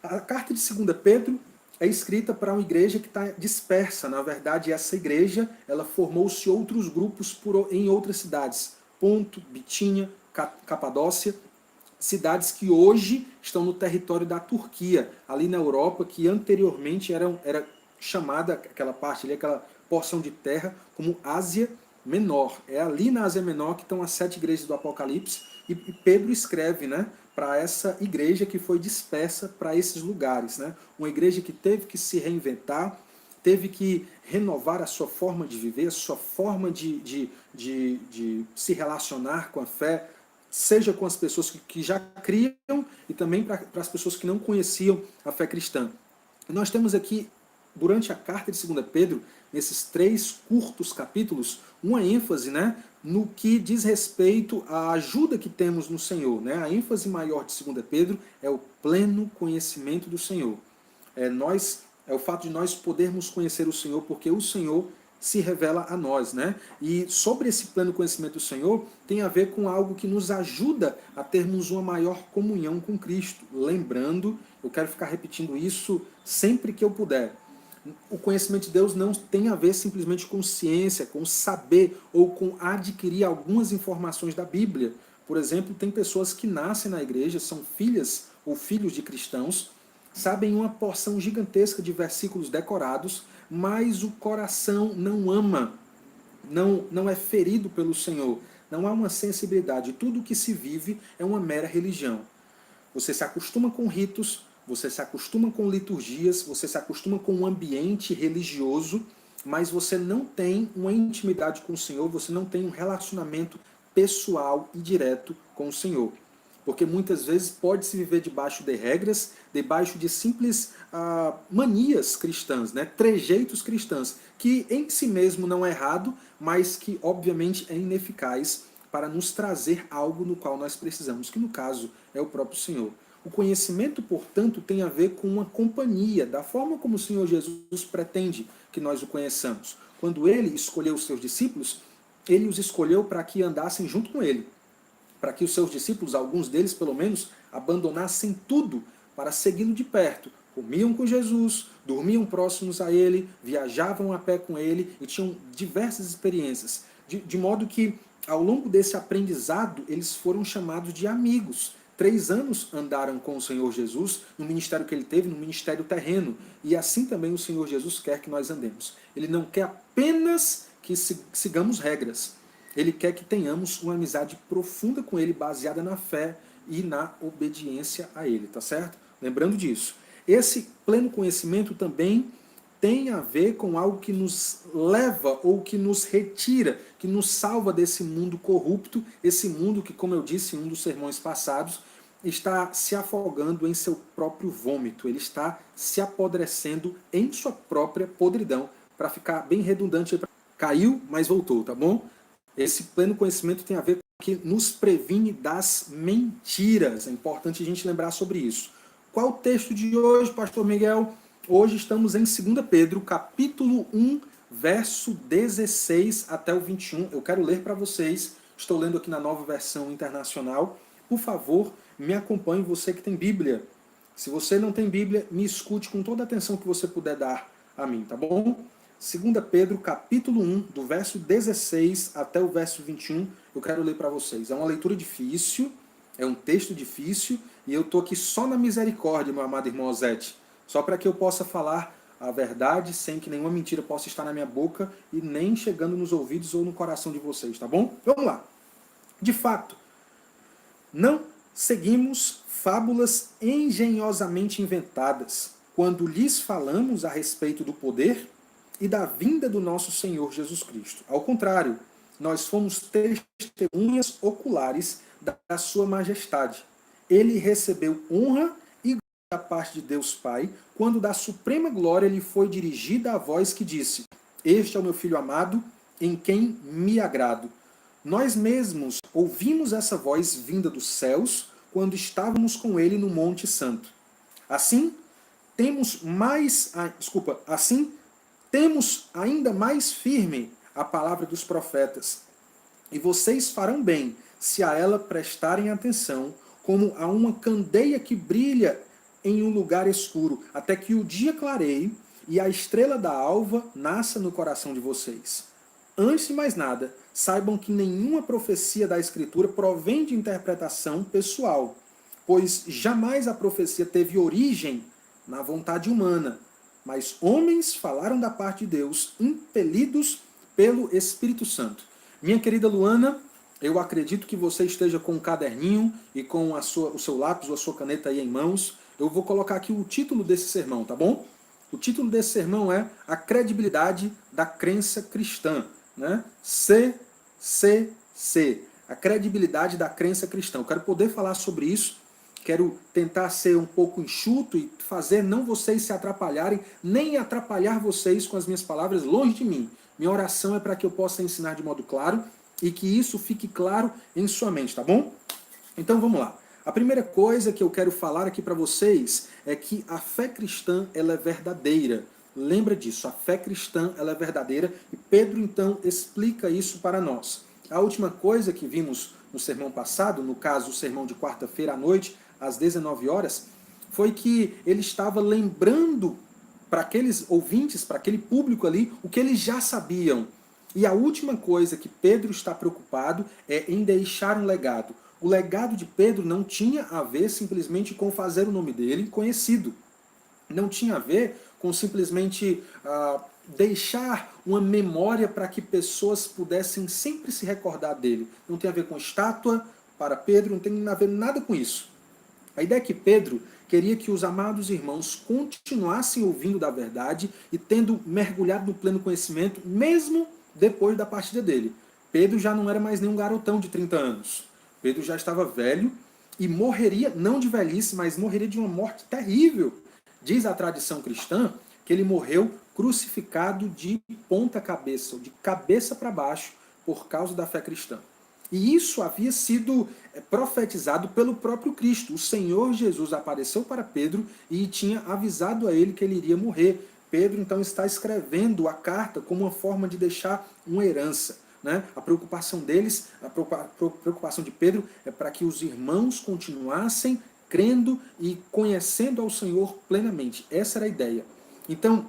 A carta de 2 Pedro é escrita para uma igreja que está dispersa. Na verdade, essa igreja ela formou-se outros grupos em outras cidades. Ponto, Bitínia, Capadócia, cidades que hoje estão no território da Turquia, ali na Europa, que anteriormente era chamada aquela parte ali, aquela porção de terra, como Ásia Menor. É ali na Ásia Menor que estão as 7 igrejas do Apocalipse, e Pedro escreve, né, para essa igreja que foi dispersa para esses lugares, né? Uma igreja que teve que se reinventar, teve que renovar a sua forma de viver, a sua forma de se relacionar com a fé, seja com as pessoas que já criam e também para as pessoas que não conheciam a fé cristã. Nós temos aqui, durante a carta de 2 Pedro, nesses 3 curtos capítulos, uma ênfase, né, no que diz respeito à ajuda que temos no Senhor. Né? A ênfase maior de 2 Pedro é o pleno conhecimento do Senhor. É o fato de nós podermos conhecer o Senhor, porque o Senhor se revela a nós, né? E sobre esse pleno conhecimento do Senhor, tem a ver com algo que nos ajuda a termos uma maior comunhão com Cristo. Lembrando, eu quero ficar repetindo isso sempre que eu puder. O conhecimento de Deus não tem a ver simplesmente com ciência, com saber ou com adquirir algumas informações da Bíblia. Por exemplo, tem pessoas que nascem na igreja, são filhas ou filhos de cristãos, sabem uma porção gigantesca de versículos decorados, mas o coração não ama, não é ferido pelo Senhor, não há uma sensibilidade. Tudo que se vive é uma mera religião. Você se acostuma com ritos, você se acostuma com liturgias, você se acostuma com um ambiente religioso, mas você não tem uma intimidade com o Senhor, você não tem um relacionamento pessoal e direto com o Senhor. Porque muitas vezes pode-se viver debaixo de regras, debaixo de simples manias cristãs, né? Trejeitos cristãs, que em si mesmo não é errado, mas que obviamente é ineficaz para nos trazer algo no qual nós precisamos, que no caso é o próprio Senhor. O conhecimento, portanto, tem a ver com uma companhia, da forma como o Senhor Jesus pretende que nós o conheçamos. Quando ele escolheu os seus discípulos, ele os escolheu para que andassem junto com ele, para que os seus discípulos, alguns deles pelo menos, abandonassem tudo para segui-lo de perto. Comiam com Jesus, dormiam próximos a ele, viajavam a pé com ele e tinham diversas experiências. De modo que, ao longo desse aprendizado, eles foram chamados de amigos. 3 anos andaram com o Senhor Jesus no ministério que ele teve, no ministério terreno. E assim também o Senhor Jesus quer que nós andemos. Ele não quer apenas que sigamos regras. Ele quer que tenhamos uma amizade profunda com ele, baseada na fé e na obediência a ele, tá certo? Lembrando disso. Esse pleno conhecimento também tem a ver com algo que nos leva ou que nos retira, que nos salva desse mundo corrupto, esse mundo que, como eu disse em um dos sermões passados, está se afogando em seu próprio vômito, ele está se apodrecendo em sua própria podridão, para ficar bem redundante, caiu, mas voltou, tá bom? Esse pleno conhecimento tem a ver com o que nos previne das mentiras. É importante a gente lembrar sobre isso. Qual o texto de hoje, pastor Miguel? Hoje estamos em 2 Pedro, capítulo 1, verso 16 até o 21. Eu quero ler para vocês. Estou lendo aqui na Nova Versão Internacional. Por favor, me acompanhe, você que tem Bíblia. Se você não tem Bíblia, me escute com toda a atenção que você puder dar a mim, tá bom? 2 Pedro, capítulo 1, do verso 16 até o verso 21, eu quero ler para vocês. É uma leitura difícil, é um texto difícil, e eu estou aqui só na misericórdia, meu amado irmão Ozete, só para que eu possa falar a verdade sem que nenhuma mentira possa estar na minha boca e nem chegando nos ouvidos ou no coração de vocês, tá bom? Vamos lá. De fato, não seguimos fábulas engenhosamente inventadas quando lhes falamos a respeito do poder e da vinda do nosso Senhor Jesus Cristo. Ao contrário, nós fomos testemunhas oculares da sua majestade. Ele recebeu honra e glória da parte de Deus Pai, quando da suprema glória lhe foi dirigida a voz que disse: Este é o meu Filho amado, em quem me agrado. Nós mesmos ouvimos essa voz vinda dos céus quando estávamos com ele no Monte Santo. Assim, temos ainda mais firme a palavra dos profetas. E vocês farão bem se a ela prestarem atenção, como a uma candeia que brilha em um lugar escuro, até que o dia clareie e a estrela da alva nasça no coração de vocês. Antes de mais nada, saibam que nenhuma profecia da Escritura provém de interpretação pessoal, pois jamais a profecia teve origem na vontade humana, mas homens falaram da parte de Deus, impelidos pelo Espírito Santo. Minha querida Luana, eu acredito que você esteja com um caderninho e com o seu lápis ou a sua caneta aí em mãos. Eu vou colocar aqui o título desse sermão, tá bom? O título desse sermão é A Credibilidade da Crença Cristã, né? CCC, a credibilidade da crença cristã. Eu quero poder falar sobre isso, quero tentar ser um pouco enxuto e fazer não vocês se atrapalharem, nem atrapalhar vocês com as minhas palavras longe de mim. Minha oração é para que eu possa ensinar de modo claro e que isso fique claro em sua mente, tá bom? Então vamos lá. A primeira coisa que eu quero falar aqui para vocês é que a fé cristã ela é verdadeira. Lembra disso, a fé cristã ela é verdadeira e Pedro então explica isso para nós. A última coisa que vimos no sermão passado, no caso o sermão de quarta-feira à noite, às 19 horas, foi que ele estava lembrando para aqueles ouvintes, para aquele público ali, o que eles já sabiam. E a última coisa que Pedro está preocupado é em deixar um legado. O legado de Pedro não tinha a ver simplesmente com fazer o nome dele conhecido. Não tinha a ver com simplesmente deixar uma memória para que pessoas pudessem sempre se recordar dele. Não tem a ver com estátua para Pedro, não tem a ver nada com isso. A ideia é que Pedro queria que os amados irmãos continuassem ouvindo da verdade e tendo mergulhado no pleno conhecimento, mesmo depois da partida dele. Pedro já não era mais nenhum garotão de 30 anos. Pedro já estava velho e morreria, não de velhice, mas morreria de uma morte terrível. Diz a tradição cristã que ele morreu crucificado de ponta cabeça, ou de cabeça para baixo, por causa da fé cristã. E isso havia sido profetizado pelo próprio Cristo. O Senhor Jesus apareceu para Pedro e tinha avisado a ele que ele iria morrer. Pedro então está escrevendo a carta como uma forma de deixar uma herança. Né? A preocupação deles, a preocupação de Pedro é para que os irmãos continuassem crendo e conhecendo ao Senhor plenamente. Essa era a ideia. Então,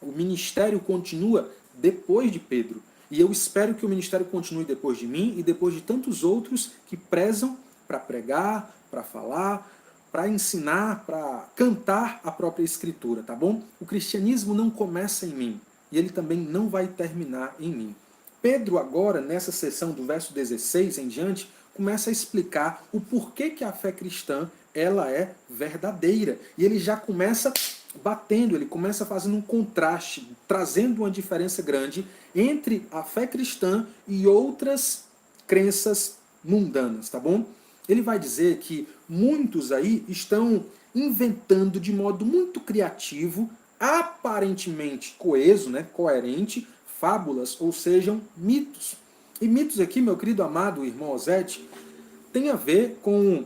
o ministério continua depois de Pedro. E eu espero que o ministério continue depois de mim e depois de tantos outros que prezam para pregar, para falar, para ensinar, para cantar a própria Escritura, tá bom? O cristianismo não começa em mim e ele também não vai terminar em mim. Pedro agora, nessa sessão do verso 16 em diante, começa a explicar o porquê que a fé cristã ela é verdadeira. E ele já começa batendo, ele começa fazendo um contraste, trazendo uma diferença grande entre a fé cristã e outras crenças mundanas, tá bom? Ele vai dizer que muitos aí estão inventando de modo muito criativo, aparentemente coeso, né, coerente, fábulas, ou sejam, mitos. E mitos aqui, meu querido amado irmão Ozete, tem a ver com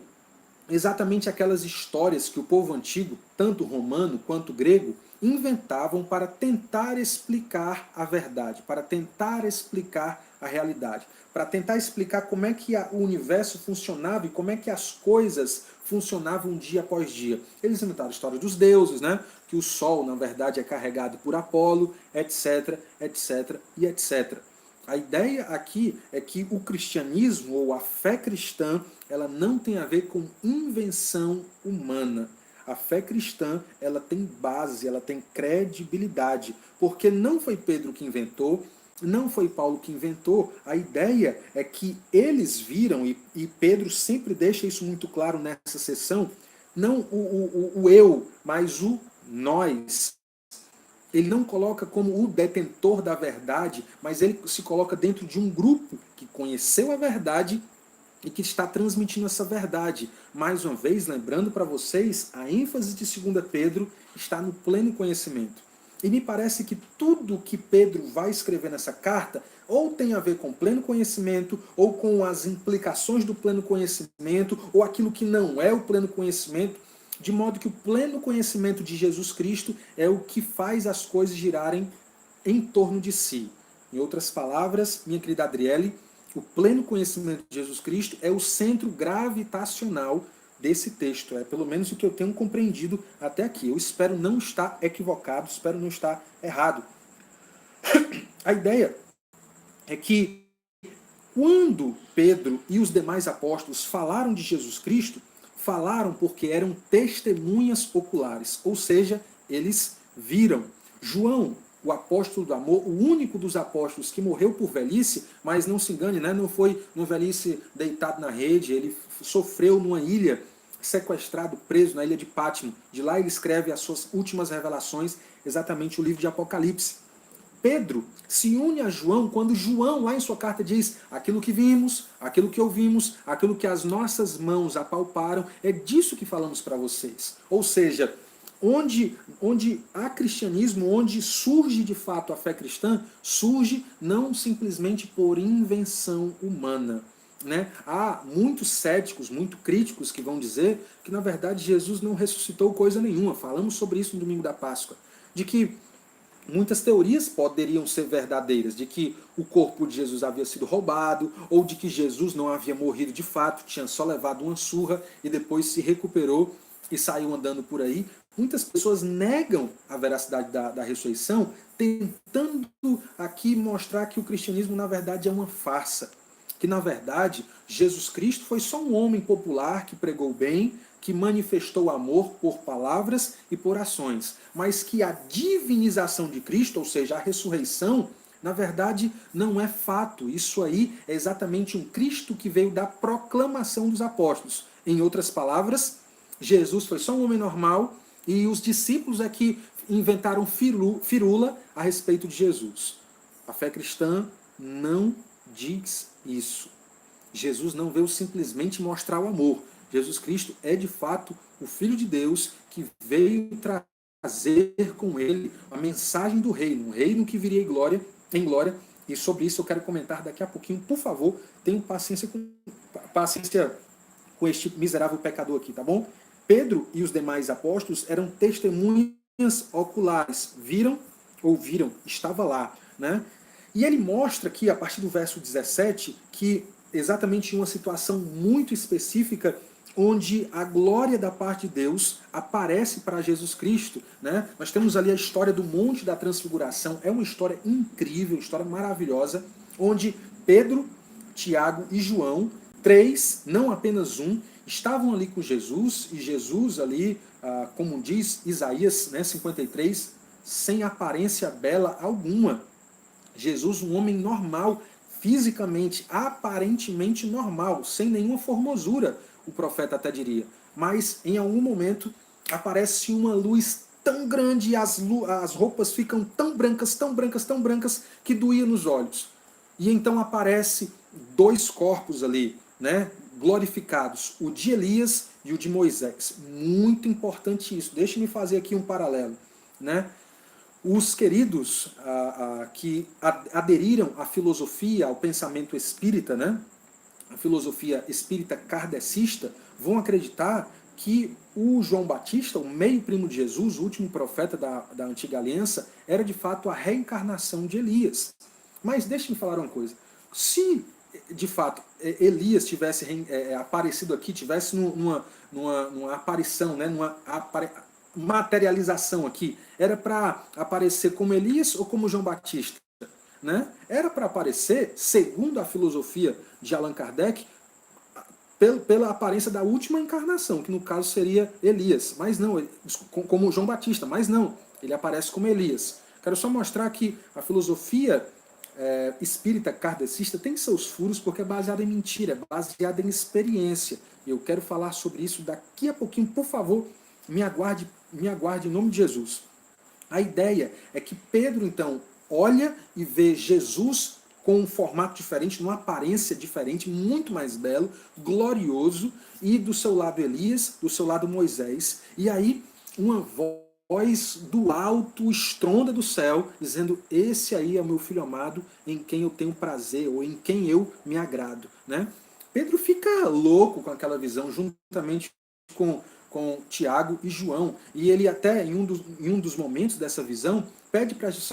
exatamente aquelas histórias que o povo antigo, tanto romano quanto grego, inventavam para tentar explicar a verdade, para tentar explicar a realidade, para tentar explicar como é que o universo funcionava e como é que as coisas funcionavam dia após dia. Eles inventaram a história dos deuses, né? Que o sol, na verdade, é carregado por Apolo, etc, etc e etc. A ideia aqui é que o cristianismo, ou a fé cristã, ela não tem a ver com invenção humana. A fé cristã, ela tem base, ela tem credibilidade, porque não foi Pedro que inventou, não foi Paulo que inventou. A ideia é que eles viram, e Pedro sempre deixa isso muito claro nessa sessão, não o eu, mas o nós. Ele não coloca como o detentor da verdade, mas ele se coloca dentro de um grupo que conheceu a verdade e que está transmitindo essa verdade. Mais uma vez, lembrando para vocês, a ênfase de 2 Pedro está no pleno conhecimento. E me parece que tudo que Pedro vai escrever nessa carta ou tem a ver com pleno conhecimento, ou com as implicações do pleno conhecimento, ou aquilo que não é o pleno conhecimento, de modo que o pleno conhecimento de Jesus Cristo é o que faz as coisas girarem em torno de si. Em outras palavras, minha querida Adriele, o pleno conhecimento de Jesus Cristo é o centro gravitacional desse texto. É pelo menos o que eu tenho compreendido até aqui. Eu espero não estar equivocado, espero não estar errado. A ideia é que quando Pedro e os demais apóstolos falaram de Jesus Cristo, falaram porque eram testemunhas oculares, ou seja, eles viram. João, o apóstolo do amor, o único dos apóstolos que morreu por velhice, mas não se engane, né? Não foi no velhice deitado na rede, ele sofreu numa ilha, sequestrado, preso na ilha de Pátimo. De lá ele escreve as suas últimas revelações, exatamente o livro de Apocalipse. Pedro se une a João quando João, lá em sua carta, diz: aquilo que vimos, aquilo que ouvimos, aquilo que as nossas mãos apalparam, é disso que falamos para vocês. Ou seja, onde há cristianismo, onde surge de fato a fé cristã, surge não simplesmente por invenção humana. Né? Há muitos céticos, muito críticos que vão dizer que na verdade Jesus não ressuscitou coisa nenhuma. Falamos sobre isso no domingo da Páscoa. De que muitas teorias poderiam ser verdadeiras, de que o corpo de Jesus havia sido roubado, ou de que Jesus não havia morrido de fato, tinha só levado uma surra e depois se recuperou e saiu andando por aí. Muitas pessoas negam a veracidade da ressurreição, tentando aqui mostrar que o cristianismo na verdade é uma farsa. Que na verdade Jesus Cristo foi só um homem popular que pregou bem, que manifestou amor por palavras e por ações, mas que a divinização de Cristo, ou seja, a ressurreição, na verdade não é fato. Isso aí é exatamente um Cristo que veio da proclamação dos apóstolos. Em outras palavras, Jesus foi só um homem normal e os discípulos é que inventaram firula a respeito de Jesus. A fé cristã não diz isso. Jesus não veio simplesmente mostrar o amor. Jesus Cristo é de fato o Filho de Deus que veio trazer com ele a mensagem do reino, um reino que viria em glória, e sobre isso eu quero comentar daqui a pouquinho. Por favor, tenham paciência com este miserável pecador aqui, tá bom? Pedro e os demais apóstolos eram testemunhas oculares, viram, ouviram, estava lá, né? E ele mostra aqui, a partir do verso 17, que exatamente em uma situação muito específica, onde a glória da parte de Deus aparece para Jesus Cristo. Né? Nós temos ali a história do Monte da Transfiguração, é uma história incrível, uma história maravilhosa, onde Pedro, Tiago e João, três, não apenas um, estavam ali com Jesus, e Jesus ali, como diz Isaías, né, 53, sem aparência bela alguma. Jesus, um homem normal, fisicamente, aparentemente normal, sem nenhuma formosura, o profeta até diria. Mas em algum momento aparece uma luz tão grande e as roupas ficam tão brancas, tão brancas, tão brancas, que doía nos olhos. E então aparece dois corpos ali, né, glorificados, o de Elias e o de Moisés. Muito importante isso. Deixe-me fazer aqui um paralelo, né? Os queridos que aderiram à filosofia, ao pensamento espírita, né? A filosofia espírita kardecista, vão acreditar que o João Batista, o meio primo de Jesus, o último profeta da antiga aliança, era de fato a reencarnação de Elias. Mas deixe-me falar uma coisa. Se, de fato, Elias tivesse aparecido aqui, tivesse numa aparição, né, numa materialização aqui, era para aparecer como Elias ou como João Batista? Né? Era para aparecer, segundo a filosofia de Allan Kardec, pela aparência da última encarnação, que no caso seria Elias, mas não, como João Batista, mas não, ele aparece como Elias. Quero só mostrar que a filosofia espírita kardecista tem seus furos porque é baseada em mentira, é baseada em experiência. Eu quero falar sobre isso daqui a pouquinho, por favor, me aguarde em nome de Jesus. A ideia é que Pedro, então, olha e vê Jesus com um formato diferente, numa aparência diferente, muito mais belo, glorioso, e do seu lado Elias, do seu lado Moisés. E aí uma voz do alto estronda do céu, dizendo: esse aí é o meu filho amado, em quem eu tenho prazer, ou em quem eu me agrado. Né? Pedro fica louco com aquela visão, juntamente com Tiago e João. E ele até, em um dos momentos dessa visão, pede para Jesus: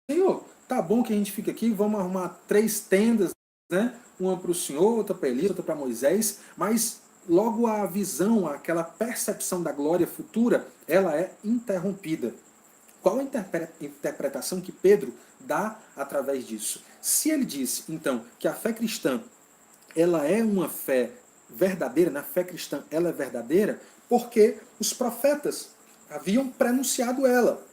Senhor, tá bom que a gente fica aqui, vamos arrumar 3 tendas, né? Uma para o Senhor, outra para Elias, outra para Moisés, mas logo a visão, aquela percepção da glória futura, ela é interrompida. Qual a interpretação que Pedro dá através disso? Se ele diz, então, que a fé cristã ela é uma fé verdadeira, na fé cristã ela é verdadeira, porque os profetas haviam prenunciado ela.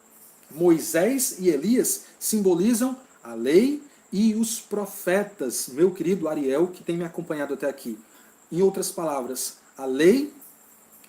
Moisés e Elias simbolizam a lei e os profetas, meu querido Ariel, que tem me acompanhado até aqui. Em outras palavras, a lei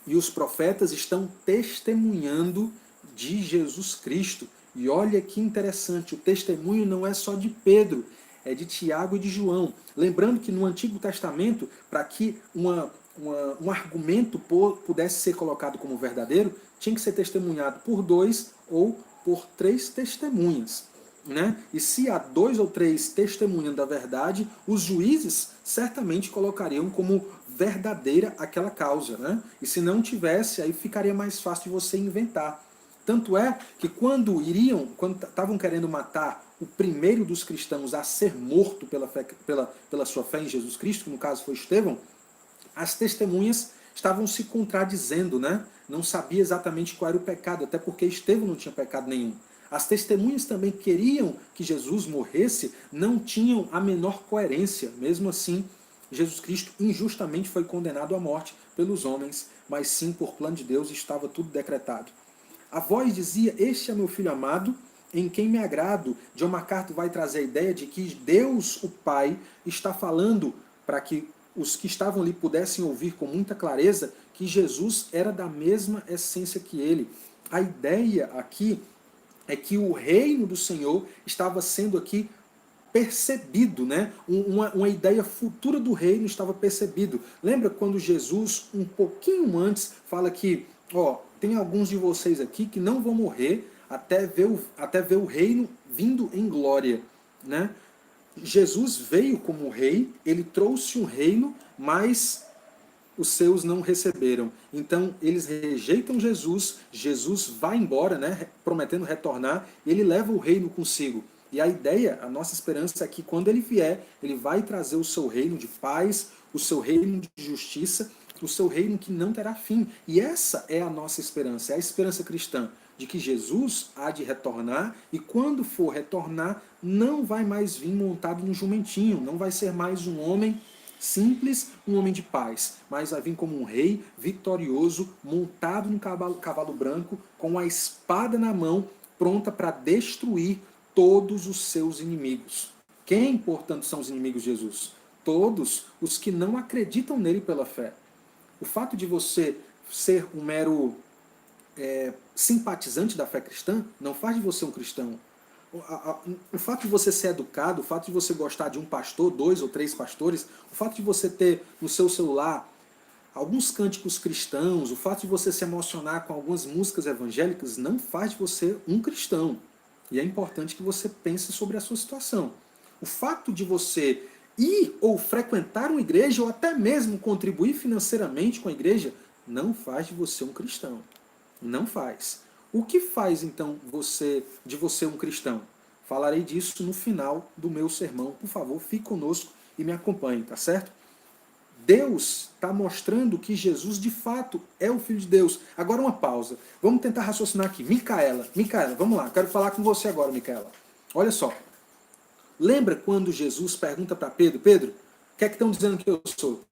e os profetas estão testemunhando de Jesus Cristo. E olha que interessante, o testemunho não é só de Pedro, é de Tiago e de João. Lembrando que no Antigo Testamento, para que um argumento pudesse ser colocado como verdadeiro, tinha que ser testemunhado por 2 ou por 3 testemunhas. Né? E se há 2 ou 3 testemunhando da verdade, os juízes certamente colocariam como verdadeira aquela causa. Né? E se não tivesse, aí ficaria mais fácil de você inventar. Tanto é que quando estavam querendo matar o primeiro dos cristãos a ser morto pela sua fé em Jesus Cristo, que no caso foi Estevão, as testemunhas estavam se contradizendo, né? Não sabia exatamente qual era o pecado, até porque Estevão não tinha pecado nenhum. As testemunhas também queriam que Jesus morresse, não tinham a menor coerência. Mesmo assim, Jesus Cristo injustamente foi condenado à morte pelos homens, mas sim, por plano de Deus, estava tudo decretado. A voz dizia, este é meu filho amado, em quem me agrado. John MacArthur vai trazer a ideia de que Deus, o Pai, está falando para que os que estavam ali pudessem ouvir com muita clareza que Jesus era da mesma essência que ele. A ideia aqui é que o reino do Senhor estava sendo aqui percebido, né? Uma ideia futura do reino estava percebido. Lembra quando Jesus, um pouquinho antes, fala que, ó, tem alguns de vocês aqui que não vão morrer até ver o reino vindo em glória, né? Jesus veio como rei, ele trouxe um reino, mas os seus não receberam. Então eles rejeitam Jesus, Jesus vai embora, né, prometendo retornar, ele leva o reino consigo. E a ideia, a nossa esperança é que quando ele vier, ele vai trazer o seu reino de paz, o seu reino de justiça, o seu reino que não terá fim. E essa é a nossa esperança, é a esperança cristã, de que Jesus há de retornar, e quando for retornar, não vai mais vir montado num jumentinho, não vai ser mais um homem simples, um homem de paz, mas vai vir como um rei vitorioso, montado num cavalo branco, com a espada na mão, pronta para destruir todos os seus inimigos. Quem, portanto, são os inimigos de Jesus? Todos os que não acreditam nele pela fé. O fato de você ser um mero simpatizante da fé cristã não faz de você um cristão. O fato de você ser educado, o fato de você gostar de um pastor, 2 ou 3 pastores, o fato de você ter no seu celular alguns cânticos cristãos, o fato de você se emocionar com algumas músicas evangélicas não faz de você um cristão. E é importante que você pense sobre a sua situação. O fato de você ir ou frequentar uma igreja ou até mesmo contribuir financeiramente com a igreja não faz de você um cristão. Não faz. O que faz então de você um cristão? Falarei disso no final do meu sermão. Por favor, fique conosco e me acompanhe, tá certo? Deus está mostrando que Jesus de fato é o Filho de Deus. Agora uma pausa. Vamos tentar raciocinar aqui. Micaela, vamos lá. Quero falar com você agora, Micaela. Olha só. Lembra quando Jesus pergunta para Pedro, Pedro, o que é que estão dizendo que eu sou?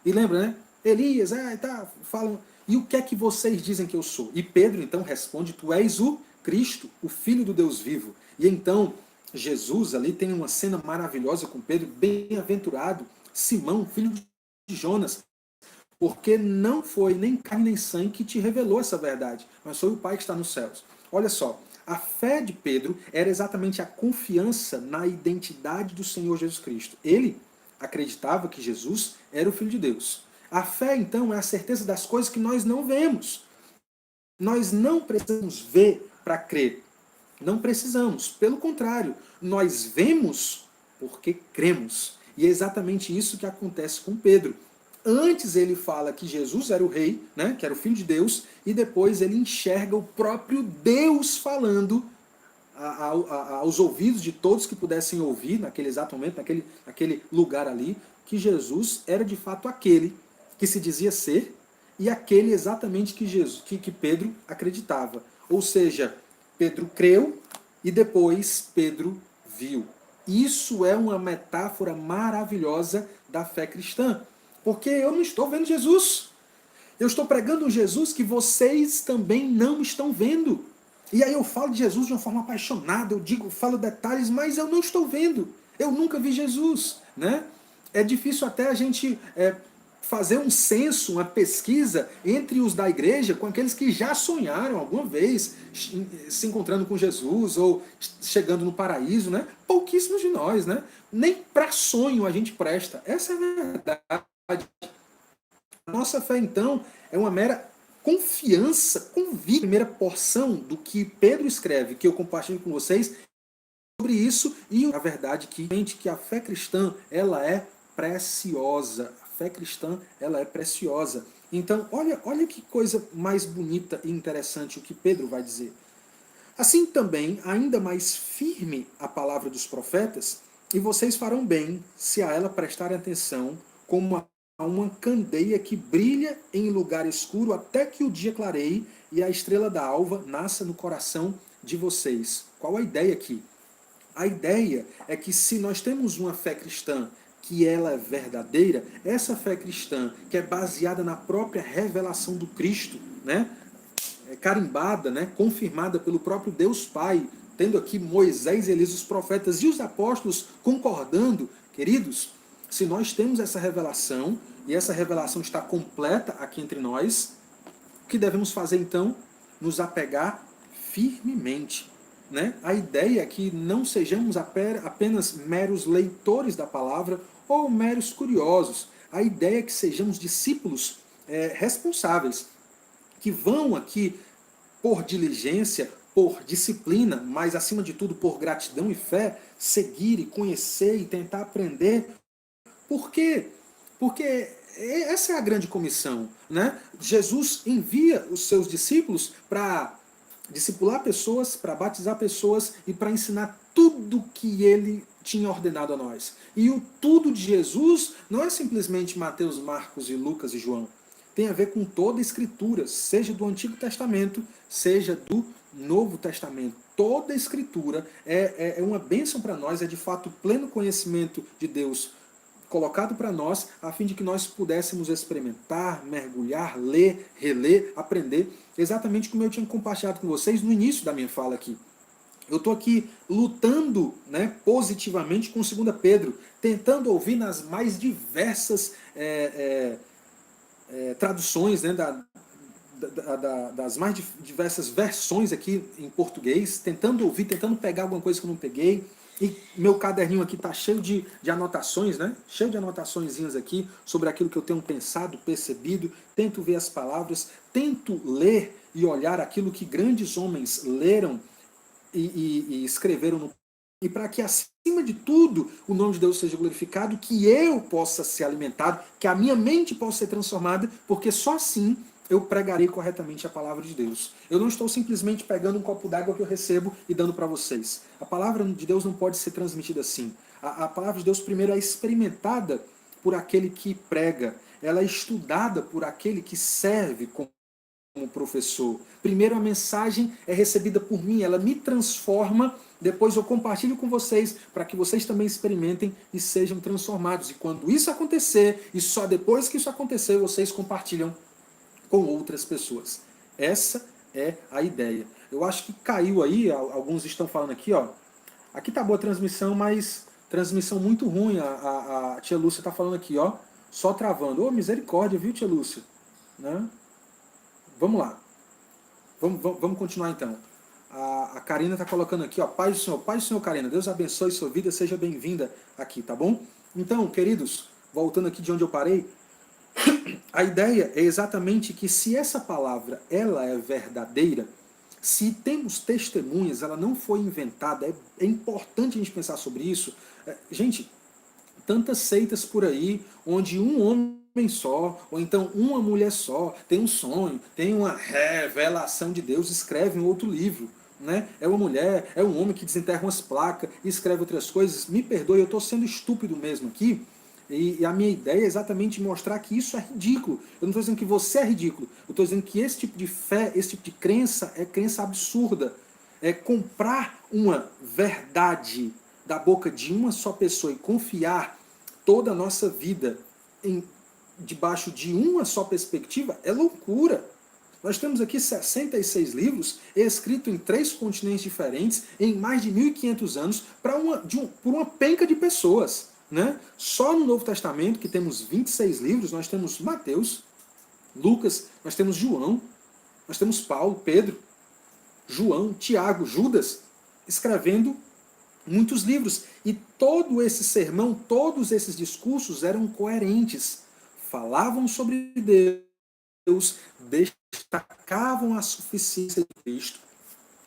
E lembra, né? Elias, falam. E o que é que vocês dizem que eu sou? E Pedro então responde, tu és o Cristo, o Filho do Deus vivo. E então Jesus ali tem uma cena maravilhosa com Pedro, bem-aventurado Simão, filho de Jonas, porque não foi nem carne nem sangue que te revelou essa verdade, mas foi o Pai que está nos céus. Olha só, a fé de Pedro era exatamente a confiança na identidade do Senhor Jesus Cristo. Ele acreditava que Jesus era o Filho de Deus. A fé, então, é a certeza das coisas que nós não vemos. Nós não precisamos ver para crer. Não precisamos. Pelo contrário, nós vemos porque cremos. E é exatamente isso que acontece com Pedro. Antes ele fala que Jesus era o rei, né, que era o Filho de Deus, e depois ele enxerga o próprio Deus falando aos ouvidos de todos que pudessem ouvir naquele exato momento, naquele lugar ali, que Jesus era de fato aquele que se dizia ser, e aquele exatamente que Pedro acreditava. Ou seja, Pedro creu e depois Pedro viu. Isso é uma metáfora maravilhosa da fé cristã. Porque eu não estou vendo Jesus. Eu estou pregando um Jesus que vocês também não estão vendo. E aí eu falo de Jesus de uma forma apaixonada, falo detalhes, mas eu não estou vendo. Eu nunca vi Jesus, né? É difícil até a gente fazer um censo, uma pesquisa entre os da igreja com aqueles que já sonharam alguma vez se encontrando com Jesus ou chegando no paraíso, né? Pouquíssimos de nós, né? Nem para sonho a gente presta. Essa é a verdade. A nossa fé, então, é uma mera confiança, convite, primeira porção do que Pedro escreve, que eu compartilho com vocês sobre isso, e a verdade que a fé cristã, ela é preciosa. A fé cristã, ela é preciosa. Então, olha que coisa mais bonita e interessante o que Pedro vai dizer. Assim também, ainda mais firme a palavra dos profetas, e vocês farão bem se a ela prestarem atenção, como uma candeia que brilha em lugar escuro até que o dia clareie e a estrela da alva nasça no coração de vocês. Qual a ideia aqui? A ideia é que se nós temos uma fé cristã que ela é verdadeira, essa fé cristã que é baseada na própria revelação do Cristo, né? Carimbada, né? Confirmada pelo próprio Deus Pai, tendo aqui Moisés, Elias, os profetas e os apóstolos concordando, queridos, se nós temos essa revelação, e essa revelação está completa aqui entre nós, o que devemos fazer então? Nos apegar firmemente. Né? A ideia é que não sejamos apenas meros leitores da palavra ou meros curiosos. A ideia é que sejamos discípulos responsáveis, que vão aqui por diligência, por disciplina, mas acima de tudo por gratidão e fé, seguir e conhecer e tentar aprender. Por quê? Porque essa é a grande comissão, né? Jesus envia os seus discípulos para discipular pessoas, para batizar pessoas e para ensinar tudo que ele tinha ordenado a nós. E o tudo de Jesus não é simplesmente Mateus, Marcos e Lucas e João. Tem a ver com toda a Escritura, seja do Antigo Testamento, seja do Novo Testamento. Toda a Escritura é uma bênção para nós, é de fato pleno conhecimento de Deus colocado para nós, a fim de que nós pudéssemos experimentar, mergulhar, ler, reler, aprender, exatamente como eu tinha compartilhado com vocês no início da minha fala aqui. Eu estou aqui lutando, né, positivamente com 2 Pedro, tentando ouvir nas mais diversas traduções, né, das mais diversas versões aqui em português, tentando ouvir, tentando pegar alguma coisa que eu não peguei. E meu caderninho aqui está cheio de anotações, né? Cheio de anotaçõezinhas aqui sobre aquilo que eu tenho pensado, percebido. Tento ver as palavras, tento ler e olhar aquilo que grandes homens leram e escreveram no. E para que, acima de tudo, o nome de Deus seja glorificado, que eu possa ser alimentado, que a minha mente possa ser transformada, porque só assim eu pregarei corretamente a palavra de Deus. Eu não estou simplesmente pegando um copo d'água que eu recebo e dando para vocês. A palavra de Deus não pode ser transmitida assim. A palavra de Deus primeiro é experimentada por aquele que prega. Ela é estudada por aquele que serve como professor. Primeiro a mensagem é recebida por mim, ela me transforma, depois eu compartilho com vocês para que vocês também experimentem e sejam transformados. E quando isso acontecer, e só depois que isso acontecer, vocês compartilham com outras pessoas. Essa é a ideia. Eu acho que caiu aí, alguns estão falando aqui, ó. Aqui tá boa a transmissão, mas transmissão muito ruim. A tia Lúcia tá falando aqui, ó. Só travando. Ô, misericórdia, viu, tia Lúcia? Né? Vamos lá. Vamos continuar então. A Karina está colocando aqui, ó, paz do Senhor, Karina. Deus abençoe sua vida, seja bem-vinda aqui, tá bom? Então, queridos, voltando aqui de onde eu parei, a ideia é exatamente que se essa palavra ela é verdadeira, se temos testemunhas, ela não foi inventada, é importante a gente pensar sobre isso. Gente, tantas seitas por aí, onde um homem só, ou então uma mulher só, tem um sonho, tem uma revelação de Deus, escreve um outro livro. Né? É uma mulher, é um homem que desenterra umas placas e escreve outras coisas. Me perdoe, eu estou sendo estúpido mesmo aqui, E a minha ideia é exatamente mostrar que isso é ridículo. Eu não estou dizendo que você é ridículo. Eu estou dizendo que esse tipo de fé, esse tipo de crença é crença absurda. É comprar uma verdade da boca de uma só pessoa e confiar toda a nossa vida em, debaixo de uma só perspectiva é loucura. Nós temos aqui 66 livros escritos em 3 continentes diferentes, em mais de 1.500 anos, por uma penca de pessoas. Né? Só no Novo Testamento, que temos 26 livros, nós temos Mateus, Lucas, nós temos João, nós temos Paulo, Pedro, João, Tiago, Judas, escrevendo muitos livros. E todo esse sermão, todos esses discursos eram coerentes. Falavam sobre Deus, destacavam a suficiência de Cristo,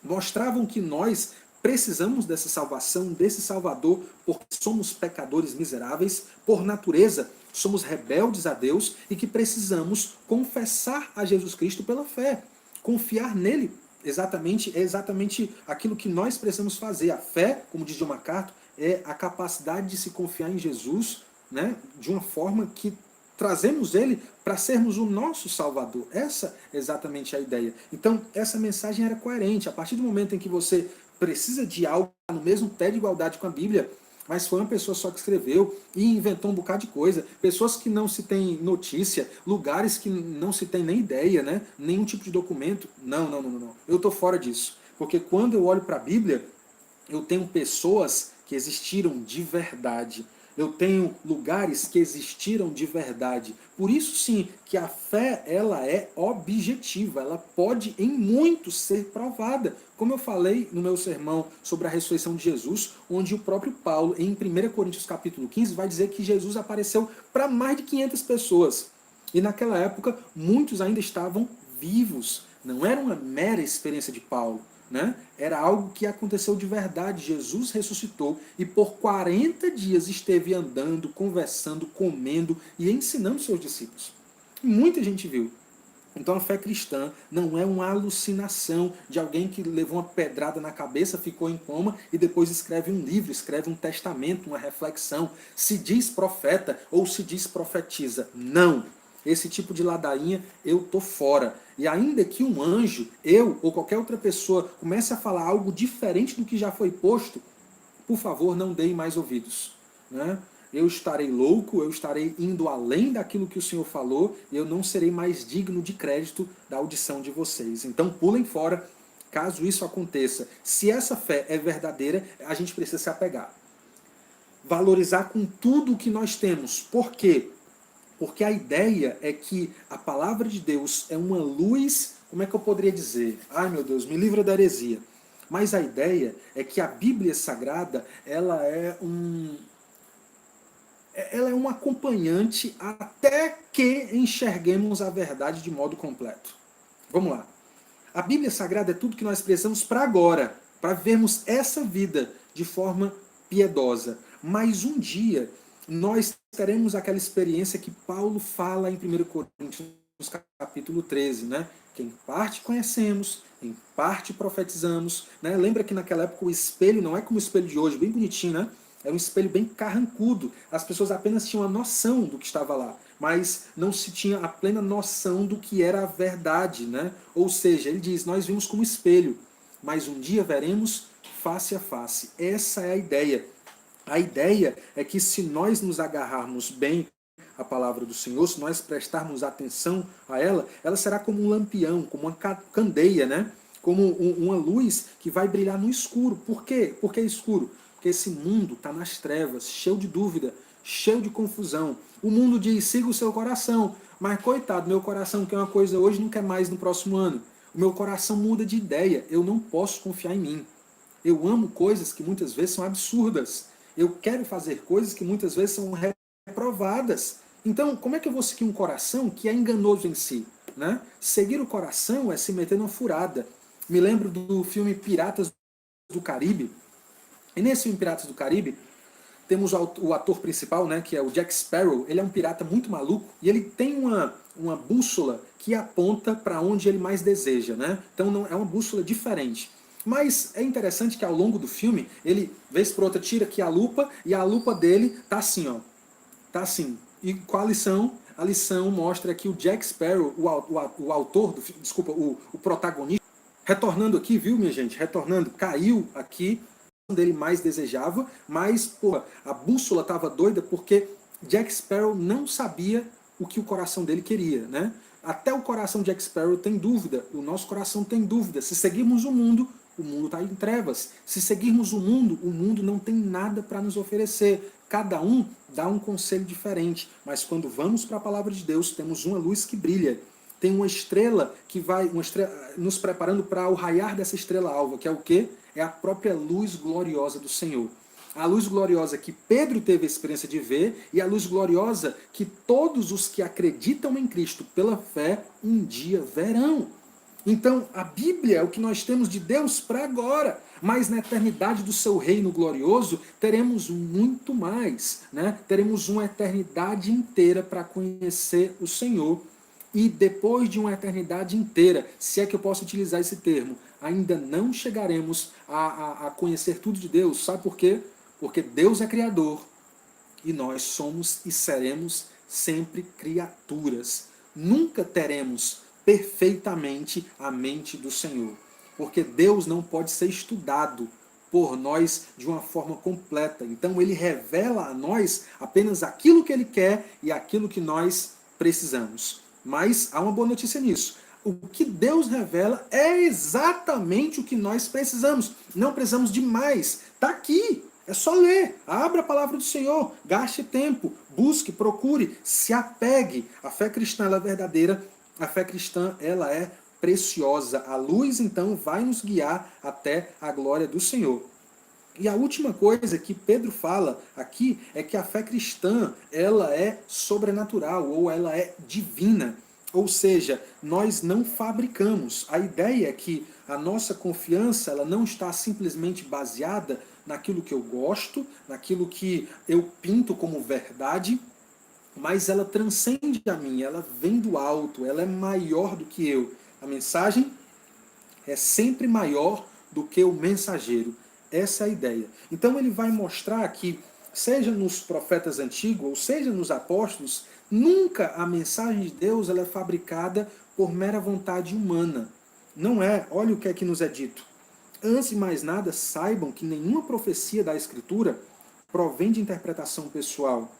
mostravam que nós precisamos dessa salvação, desse Salvador, porque somos pecadores miseráveis, por natureza somos rebeldes a Deus e que precisamos confessar a Jesus Cristo pela fé, confiar nele. É exatamente aquilo que nós precisamos fazer. A fé, como diz John MacArthur, é a capacidade de se confiar em Jesus, né, de uma forma que trazemos ele para sermos o nosso Salvador. Essa é exatamente a ideia. Então, essa mensagem era coerente. A partir do momento em que você precisa de algo no mesmo pé de igualdade com a Bíblia, mas foi uma pessoa só que escreveu e inventou um bocado de coisa. Pessoas que não se tem notícia, lugares que não se tem nem ideia, né? Nenhum tipo de documento. Não. Eu estou fora disso. Porque quando eu olho para a Bíblia, eu tenho pessoas que existiram de verdade. Eu tenho lugares que existiram de verdade. Por isso sim, que a fé ela é objetiva, ela pode em muito ser provada. Como eu falei no meu sermão sobre a ressurreição de Jesus, onde o próprio Paulo, em 1 Coríntios capítulo 15, vai dizer que Jesus apareceu para mais de 500 pessoas. E naquela época, muitos ainda estavam vivos. Não era uma mera experiência de Paulo. Né? Era algo que aconteceu de verdade. Jesus ressuscitou e por 40 dias esteve andando, conversando, comendo e ensinando seus discípulos. E muita gente viu. Então a fé cristã não é uma alucinação de alguém que levou uma pedrada na cabeça, ficou em coma e depois escreve um livro, escreve um testamento, uma reflexão, se diz profeta ou se diz profetiza. Não! Esse tipo de ladainha eu tô fora. E ainda que um anjo, eu ou qualquer outra pessoa comece a falar algo diferente do que já foi posto, por favor, não deem mais ouvidos. Né? Eu estarei louco, eu estarei indo além daquilo que o Senhor falou, e eu não serei mais digno de crédito da audição de vocês. Então pulem fora, caso isso aconteça. Se essa fé é verdadeira, a gente precisa se apegar. Valorizar com tudo o que nós temos. Por quê? Porque a ideia é que a palavra de Deus é uma luz, como é que eu poderia dizer? Ai meu Deus, me livra da heresia. Mas a ideia é que a Bíblia Sagrada, ela é um acompanhante até que enxerguemos a verdade de modo completo. Vamos lá. A Bíblia Sagrada é tudo que nós precisamos para agora, para vivermos essa vida de forma piedosa. Mas um dia nós teremos aquela experiência que Paulo fala em 1 Coríntios capítulo 13, né? Que em parte conhecemos, em parte profetizamos. Né? Lembra que naquela época o espelho não é como o espelho de hoje, bem bonitinho, né? Era um espelho bem carrancudo. As pessoas apenas tinham a noção do que estava lá, mas não se tinha a plena noção do que era a verdade. Né? Ou seja, ele diz, nós vimos como espelho, mas um dia veremos face a face. Essa é a ideia. A ideia é que se nós nos agarrarmos bem à palavra do Senhor, se nós prestarmos atenção a ela, ela será como um lampião, como uma candeia, né? Como uma luz que vai brilhar no escuro. Por quê? Por que escuro? Porque esse mundo está nas trevas, cheio de dúvida, cheio de confusão. O mundo diz, siga o seu coração. Mas, coitado, meu coração quer uma coisa hoje, não quer mais no próximo ano. O meu coração muda de ideia. Eu não posso confiar em mim. Eu amo coisas que muitas vezes são absurdas. Eu quero fazer coisas que muitas vezes são reprovadas. Então, como é que eu vou seguir um coração que é enganoso em si? Né? Seguir o coração é se meter numa furada. Me lembro do filme Piratas do Caribe. E nesse filme Piratas do Caribe, temos o ator principal, né, que é o Jack Sparrow. Ele é um pirata muito maluco e ele tem uma bússola que aponta para onde ele mais deseja. Né? Então não, é uma bússola diferente. Mas é interessante que ao longo do filme, ele, vez por outra, tira aqui a lupa e a lupa dele tá assim, ó. Tá assim. E qual a lição? A lição mostra que o Jack Sparrow, o autor, desculpa, o protagonista, retornando aqui, viu, minha gente? Retornando, caiu aqui, dele mais desejava, mas, pô, a bússola estava doida porque Jack Sparrow não sabia o que o coração dele queria, né? Até o coração de Jack Sparrow tem dúvida, o nosso coração tem dúvida. Se seguirmos o mundo está em trevas. Se seguirmos o mundo não tem nada para nos oferecer. Cada um dá um conselho diferente, mas quando vamos para a palavra de Deus, temos uma luz que brilha. Tem uma estrela que vai nos preparando para o raiar dessa estrela alva, que é o quê? É a própria luz gloriosa do Senhor. A luz gloriosa que Pedro teve a experiência de ver e a luz gloriosa que todos os que acreditam em Cristo pela fé um dia verão. Então, a Bíblia é o que nós temos de Deus para agora, mas na eternidade do seu reino glorioso teremos muito mais, né? Teremos uma eternidade inteira para conhecer o Senhor. E depois de uma eternidade inteira, se é que eu posso utilizar esse termo, ainda não chegaremos a conhecer tudo de Deus. Sabe por quê? Porque Deus é criador e nós somos e seremos sempre criaturas. Nunca teremos perfeitamente a mente do Senhor, porque Deus não pode ser estudado por nós de uma forma completa. Então ele revela a nós apenas aquilo que ele quer e aquilo que nós precisamos. Mas há uma boa notícia nisso. O que Deus revela é exatamente o que nós precisamos. Não precisamos de mais. Está aqui. É só ler. Abra a palavra do Senhor. Gaste tempo. Busque, procure. Se apegue. A fé cristã ela é verdadeira. A fé cristã ela é preciosa. A luz, então, vai nos guiar até a glória do Senhor. E a última coisa que Pedro fala aqui é que a fé cristã ela é sobrenatural ou ela é divina. Ou seja, nós não fabricamos. A ideia é que a nossa confiança ela não está simplesmente baseada naquilo que eu gosto, naquilo que eu pinto como verdade, mas ela transcende a mim, ela vem do alto, ela é maior do que eu. A mensagem é sempre maior do que o mensageiro. Essa é a ideia. Então ele vai mostrar que, seja nos profetas antigos, ou seja nos apóstolos, nunca a mensagem de Deus ela é fabricada por mera vontade humana. Não é. Olha o que é que nos é dito. Antes de mais nada, saibam que nenhuma profecia da Escritura provém de interpretação pessoal,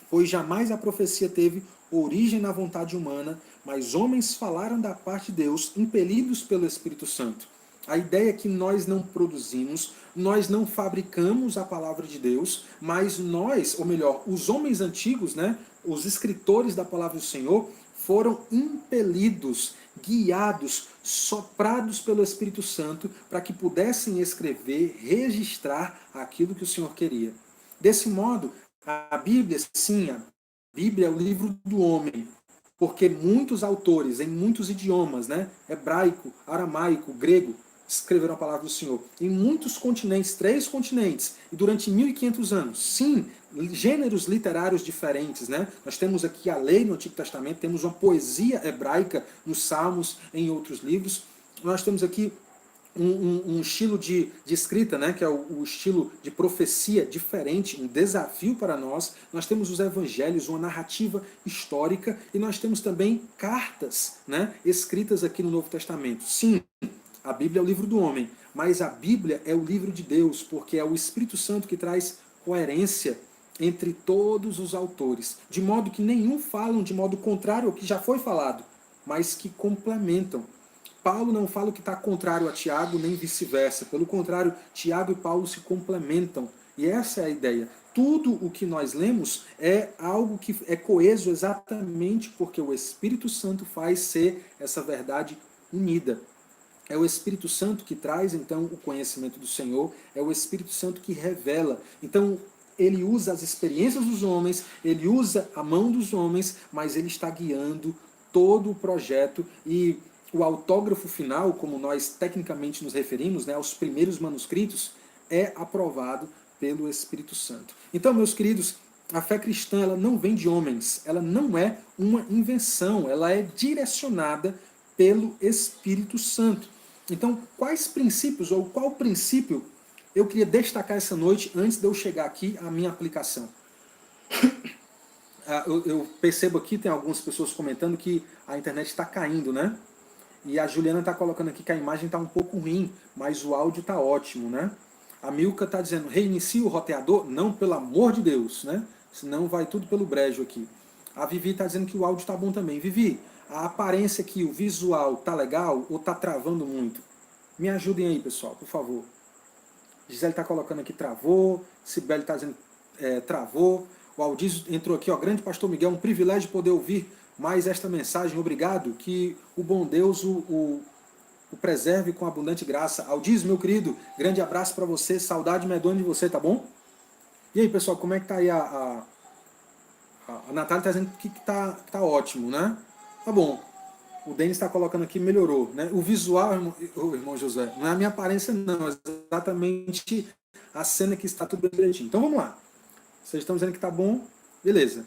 pois jamais a profecia teve origem na vontade humana, mas homens falaram da parte de Deus, impelidos pelo Espírito Santo. A ideia é que nós não produzimos, nós não fabricamos a palavra de Deus, mas nós, ou melhor, os homens antigos, né, os escritores da palavra do Senhor, foram impelidos, guiados, soprados pelo Espírito Santo para que pudessem escrever, registrar aquilo que o Senhor queria. Desse modo, a Bíblia, sim, a Bíblia é o livro do homem, porque muitos autores, em muitos idiomas, né, hebraico, aramaico, grego, escreveram a palavra do Senhor. Em muitos continentes, 3 continentes, e durante 1500 anos. Sim, gêneros literários diferentes, né? Nós temos aqui a lei no Antigo Testamento, temos uma poesia hebraica nos Salmos, em outros livros. Nós temos aqui um estilo de escrita, né, que é o estilo de profecia diferente, um desafio para nós. Nós temos os evangelhos, uma narrativa histórica, e nós temos também cartas, né, escritas aqui no Novo Testamento. Sim, a Bíblia é o livro do homem, mas a Bíblia é o livro de Deus, porque é o Espírito Santo que traz coerência entre todos os autores, de modo que nenhum falam de modo contrário ao que já foi falado, mas que complementam. Paulo não fala o que está contrário a Tiago, nem vice-versa. Pelo contrário, Tiago e Paulo se complementam. E essa é a ideia. Tudo o que nós lemos é algo que é coeso exatamente porque o Espírito Santo faz ser essa verdade unida. É o Espírito Santo que traz, então, o conhecimento do Senhor. É o Espírito Santo que revela. Então, ele usa as experiências dos homens, ele usa a mão dos homens, mas ele está guiando todo o projeto. E o autógrafo final, como nós tecnicamente nos referimos, né, aos primeiros manuscritos, é aprovado pelo Espírito Santo. Então, meus queridos, a fé cristã ela não vem de homens, ela não é uma invenção, ela é direcionada pelo Espírito Santo. Então, quais princípios, ou qual princípio eu queria destacar essa noite, antes de eu chegar aqui à minha aplicação? Eu percebo aqui, tem algumas pessoas comentando que a internet está caindo, né? E a Juliana está colocando aqui que a imagem está um pouco ruim, mas o áudio está ótimo, né? A Milka está dizendo, reinicia o roteador? Não, pelo amor de Deus, né? Senão vai tudo pelo brejo aqui. A Vivi está dizendo que o áudio está bom também. Vivi, a aparência aqui, o visual, tá legal ou tá travando muito? Me ajudem aí, pessoal, por favor. Gisele está colocando aqui travou, Sibeli está dizendo travou. O Aldísio entrou aqui, ó, grande pastor Miguel, um privilégio poder ouvir mais esta mensagem, obrigado, que o bom Deus o preserve com abundante graça. Aldísio, meu querido, grande abraço para você, saudade medonha de você, tá bom? E aí, pessoal, como é que tá aí a Natália está dizendo que tá ótimo, né? Tá bom. O Denis está colocando aqui, melhorou, né? O visual, irmão José, não é a minha aparência não, é exatamente a cena que está tudo bem direitinho. Então vamos lá. Vocês estão dizendo que tá bom? Beleza.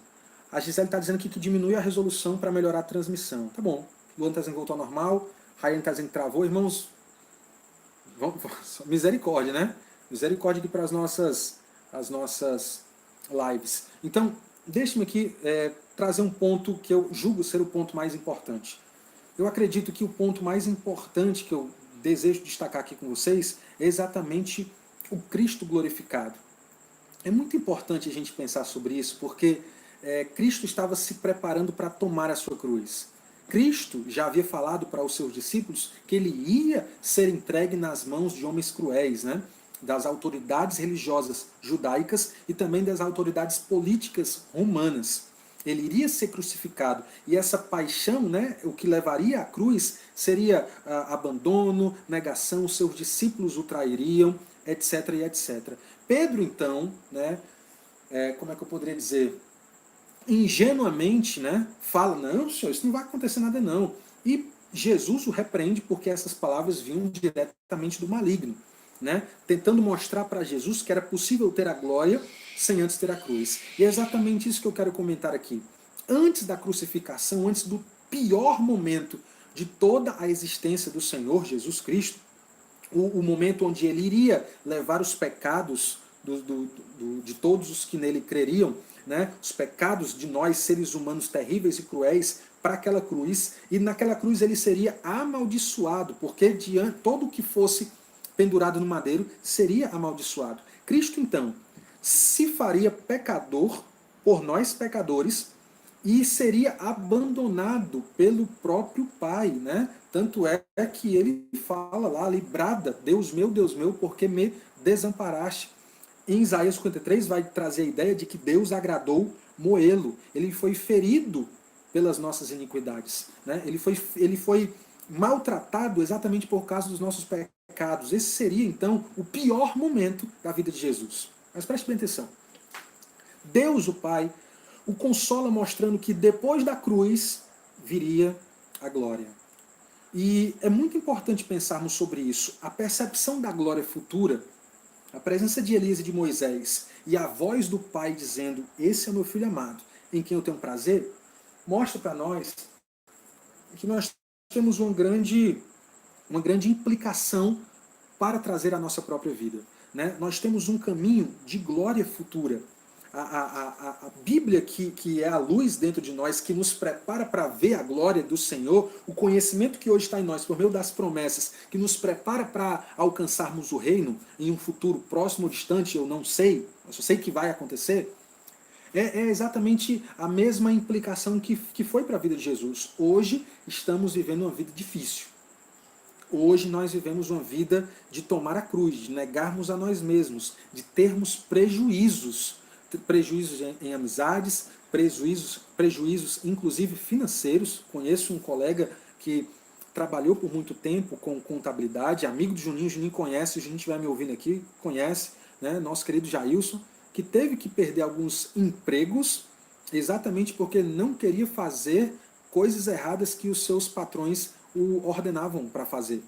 A Gisele está dizendo que diminui a resolução para melhorar a transmissão. Tá bom. Luan está dizendo que voltou ao normal. Ryan está dizendo que travou. Irmãos, misericórdia, né? Misericórdia aqui para as nossas lives. Então, deixe-me aqui trazer um ponto que eu julgo ser o ponto mais importante. Eu acredito que o ponto mais importante que eu desejo destacar aqui com vocês é exatamente o Cristo glorificado. É muito importante a gente pensar sobre isso, porque Cristo estava se preparando para tomar a sua cruz. Cristo já havia falado para os seus discípulos que ele ia ser entregue nas mãos de homens cruéis, né? Das autoridades religiosas judaicas e também das autoridades políticas romanas. Ele iria ser crucificado. E essa paixão, né, o que levaria à cruz, seria abandono, negação, seus discípulos o trairiam, etc. e etc. Pedro, então, né, como é que eu poderia dizer? Ingenuamente, né, fala, não, senhor, isso não vai acontecer nada não. E Jesus o repreende porque essas palavras vinham diretamente do maligno, né, tentando mostrar para Jesus que era possível ter a glória sem antes ter a cruz. E é exatamente isso que eu quero comentar aqui. Antes da crucificação, antes do pior momento de toda a existência do Senhor Jesus Cristo, o momento onde ele iria levar os pecados de todos os que nele creriam, né, os pecados de nós, seres humanos terríveis e cruéis, para aquela cruz, e naquela cruz ele seria amaldiçoado, porque todo o que fosse pendurado no madeiro seria amaldiçoado. Cristo, então, se faria pecador por nós pecadores e seria abandonado pelo próprio Pai, né? Tanto é que ele fala lá, ele brada, Deus meu, por que me desamparaste? Em Isaías 53 vai trazer a ideia de que Deus agradou moê-lo. Ele foi ferido pelas nossas iniquidades, né? Ele foi maltratado exatamente por causa dos nossos pecados. Esse seria, então, o pior momento da vida de Jesus. Mas preste bem atenção. Deus, o Pai, o consola mostrando que depois da cruz viria a glória. E é muito importante pensarmos sobre isso. A percepção da glória futura, a presença de Elias e de Moisés e a voz do Pai dizendo, esse é o meu filho amado, em quem eu tenho prazer, mostra para nós que nós temos uma grande implicação para trazer a nossa própria vida, né? Nós temos um caminho de glória futura. A Bíblia, que é a luz dentro de nós, que nos prepara para ver a glória do Senhor, o conhecimento que hoje está em nós, por meio das promessas, que nos prepara para alcançarmos o reino em um futuro próximo ou distante, eu não sei, eu só sei que vai acontecer, é exatamente a mesma implicação que foi para a vida de Jesus. Hoje estamos vivendo uma vida difícil. Hoje nós vivemos uma vida de tomar a cruz, de negarmos a nós mesmos, de termos prejuízos em amizades, prejuízos inclusive financeiros. Conheço um colega que trabalhou por muito tempo com contabilidade, amigo do Juninho, o Juninho conhece, se o Juninho estiver me ouvindo aqui, conhece, né, nosso querido Jailson, que teve que perder alguns empregos exatamente porque não queria fazer coisas erradas que os seus patrões o ordenavam para fazer,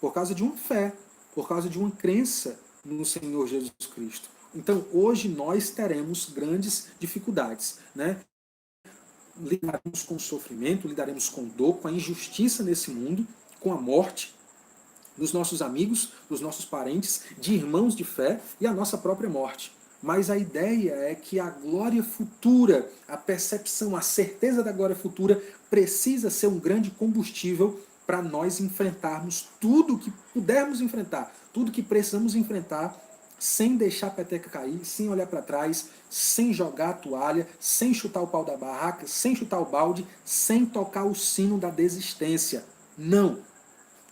por causa de uma fé, por causa de uma crença no Senhor Jesus Cristo. Então, hoje nós teremos grandes dificuldades, né? Lidaremos com o sofrimento, lidaremos com dor, com a injustiça nesse mundo, com a morte dos nossos amigos, dos nossos parentes, de irmãos de fé e a nossa própria morte. mas a ideia é que a glória futura, a percepção, a certeza da glória futura precisa ser um grande combustível para nós enfrentarmos tudo que pudermos enfrentar, tudo que precisamos enfrentar, sem deixar a peteca cair, sem olhar para trás, sem jogar a toalha, sem chutar o pau da barraca, sem chutar o balde, sem tocar o sino da desistência. Não.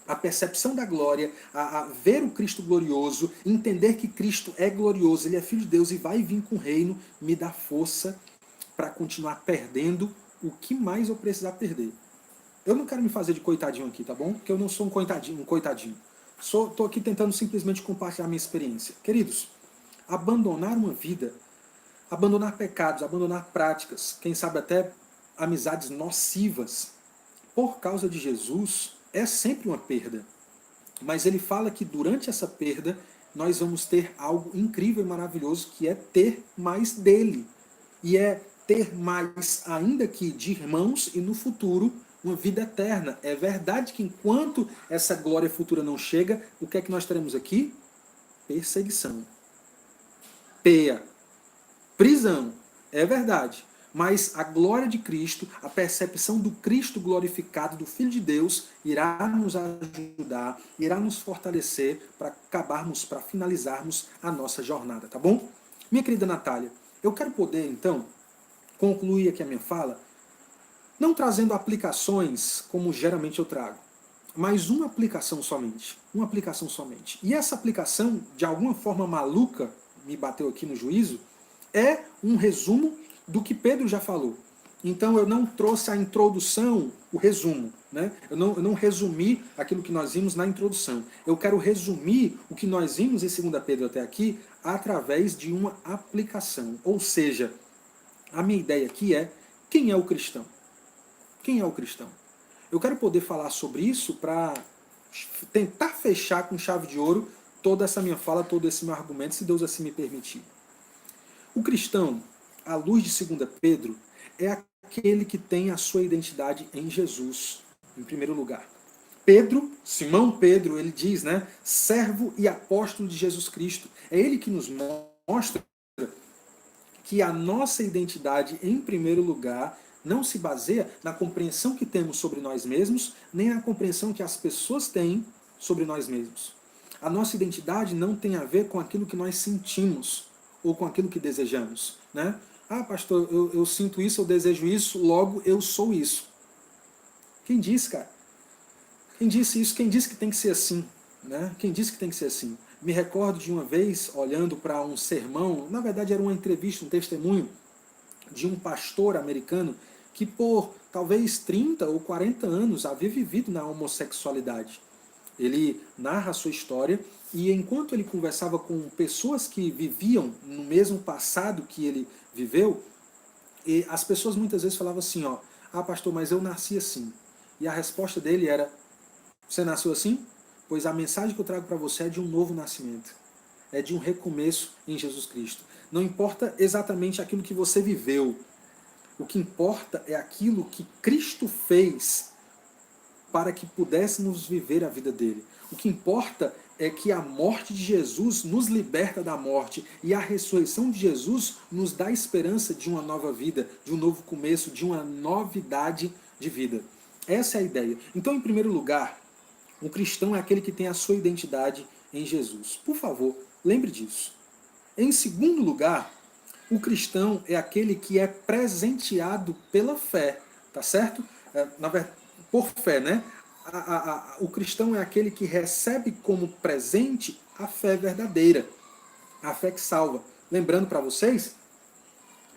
A percepção da glória, a ver o Cristo glorioso, entender que Cristo é glorioso, Ele é Filho de Deus e vai vir com o reino, me dá força para continuar perdendo o que mais eu precisar perder. Eu não quero me fazer de coitadinho aqui, tá bom? Porque eu não sou um coitadinho. Estou aqui tentando simplesmente compartilhar minha experiência. Queridos, abandonar uma vida, abandonar pecados, abandonar práticas, quem sabe até amizades nocivas, por causa de Jesus, é sempre uma perda. Mas ele fala que durante essa perda, nós vamos ter algo incrível e maravilhoso, que é ter mais dele. E é ter mais, ainda que de irmãos, e no futuro, uma vida eterna. É verdade que enquanto essa glória futura não chega, o que é que nós teremos aqui? Perseguição. Peia. Prisão. É verdade. Mas a glória de Cristo, a percepção do Cristo glorificado, do Filho de Deus, irá nos ajudar, irá nos fortalecer para acabarmos, para finalizarmos a nossa jornada, tá bom? Minha querida Natália, eu quero poder, então, concluir aqui a minha fala, não trazendo aplicações como geralmente eu trago, mas uma aplicação somente. Uma aplicação somente. E essa aplicação, de alguma forma maluca, me bateu aqui no juízo, é um resumo do que Pedro já falou. Então eu não trouxe a introdução, o resumo. Né? Eu não resumi aquilo que nós vimos na introdução. Eu quero resumir o que nós vimos em 2 Pedro até aqui através de uma aplicação. Ou seja, a minha ideia aqui é, quem é o cristão? Quem é o cristão? Eu quero poder falar sobre isso para tentar fechar com chave de ouro toda essa minha fala, todo esse meu argumento, se Deus assim me permitir. O cristão, à luz de 2 Pedro, é aquele que tem a sua identidade em Jesus, em primeiro lugar. Pedro, Simão Pedro, ele diz, né, servo e apóstolo de Jesus Cristo. É ele que nos mostra que a nossa identidade, em primeiro lugar, não se baseia na compreensão que temos sobre nós mesmos, nem na compreensão que as pessoas têm sobre nós mesmos. A nossa identidade não tem a ver com aquilo que nós sentimos, ou com aquilo que desejamos. Né? Ah, pastor, eu sinto isso, eu desejo isso, logo eu sou isso. Quem disse, cara? Quem disse isso? Quem disse que tem que ser assim? Né? Quem disse que tem que ser assim? Me recordo de uma vez, olhando para um sermão, na verdade era uma entrevista, um testemunho, de um pastor americano que por talvez 30 ou 40 anos havia vivido na homossexualidade. Ele narra a sua história e enquanto ele conversava com pessoas que viviam no mesmo passado que ele viveu, e as pessoas muitas vezes falavam assim, ó, ah pastor, mas eu nasci assim. E a resposta dele era, você nasceu assim? Pois a mensagem que eu trago para você é de um novo nascimento. É de um recomeço em Jesus Cristo. Não importa exatamente aquilo que você viveu. O que importa é aquilo que Cristo fez para que pudéssemos viver a vida dele. O que importa é que a morte de Jesus nos liberta da morte e a ressurreição de Jesus nos dá esperança de uma nova vida, de um novo começo, de uma novidade de vida. Essa é a ideia. Então, em primeiro lugar, o cristão é aquele que tem a sua identidade em Jesus. Por favor, lembre disso. Em segundo lugar, o cristão é aquele que é presenteado pela fé, tá certo? Na verdade, por fé, né? O cristão é aquele que recebe como presente a fé verdadeira, a fé que salva. Lembrando para vocês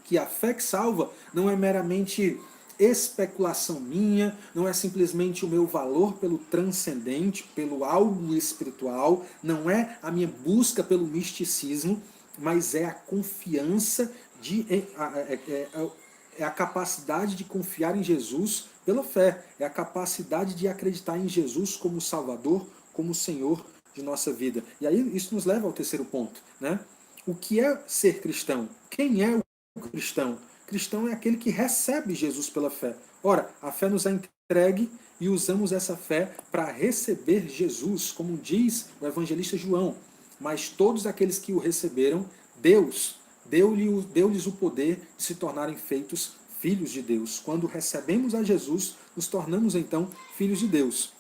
que a fé que salva não é meramente especulação minha, não é simplesmente o meu valor pelo transcendente, pelo algo espiritual, não é a minha busca pelo misticismo, mas é a confiança, é a capacidade de confiar em Jesus pela fé, é a capacidade de acreditar em Jesus como Salvador, como Senhor de nossa vida. E aí isso nos leva ao terceiro ponto, né? O que é ser cristão? Quem é o cristão? Cristão é aquele que recebe Jesus pela fé. Ora, a fé nos é entregue e usamos essa fé para receber Jesus, como diz o evangelista João. Mas todos aqueles que o receberam, Deus deu-lhes o poder de se tornarem feitos filhos de Deus. Quando recebemos a Jesus, nos tornamos então filhos de Deus.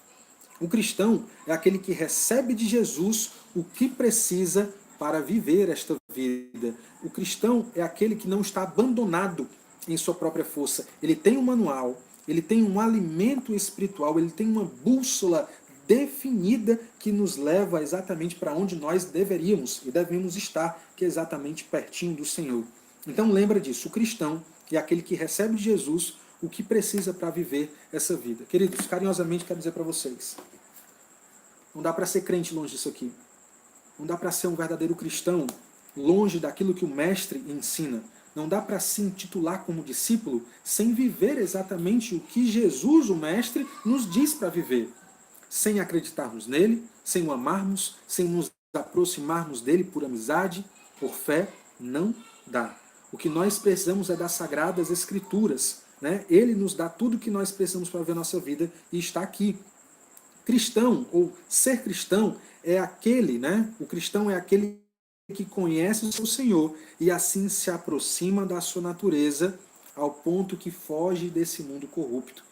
O cristão é aquele que recebe de Jesus o que precisa para viver esta vida. O cristão é aquele que não está abandonado em sua própria força. Ele tem um manual, ele tem um alimento espiritual, ele tem uma bússola definida que nos leva exatamente para onde nós deveríamos e devemos estar, que é exatamente pertinho do Senhor. Então lembra disso, o cristão é aquele que recebe de Jesus o que precisa para viver essa vida. Queridos, carinhosamente quero dizer para vocês, não dá para ser crente longe disso aqui. Não dá para ser um verdadeiro cristão longe daquilo que o mestre ensina. Não dá para se intitular como discípulo sem viver exatamente o que Jesus, o mestre, nos diz para viver. Sem acreditarmos nele, sem o amarmos, sem nos aproximarmos dele por amizade, por fé, não dá. O que nós precisamos é das Sagradas Escrituras, né? Ele nos dá tudo o que nós precisamos para ver a nossa vida e está aqui. Cristão, ou ser cristão, é aquele, né? O cristão é aquele que conhece o seu Senhor e assim se aproxima da sua natureza ao ponto que foge desse mundo corrupto.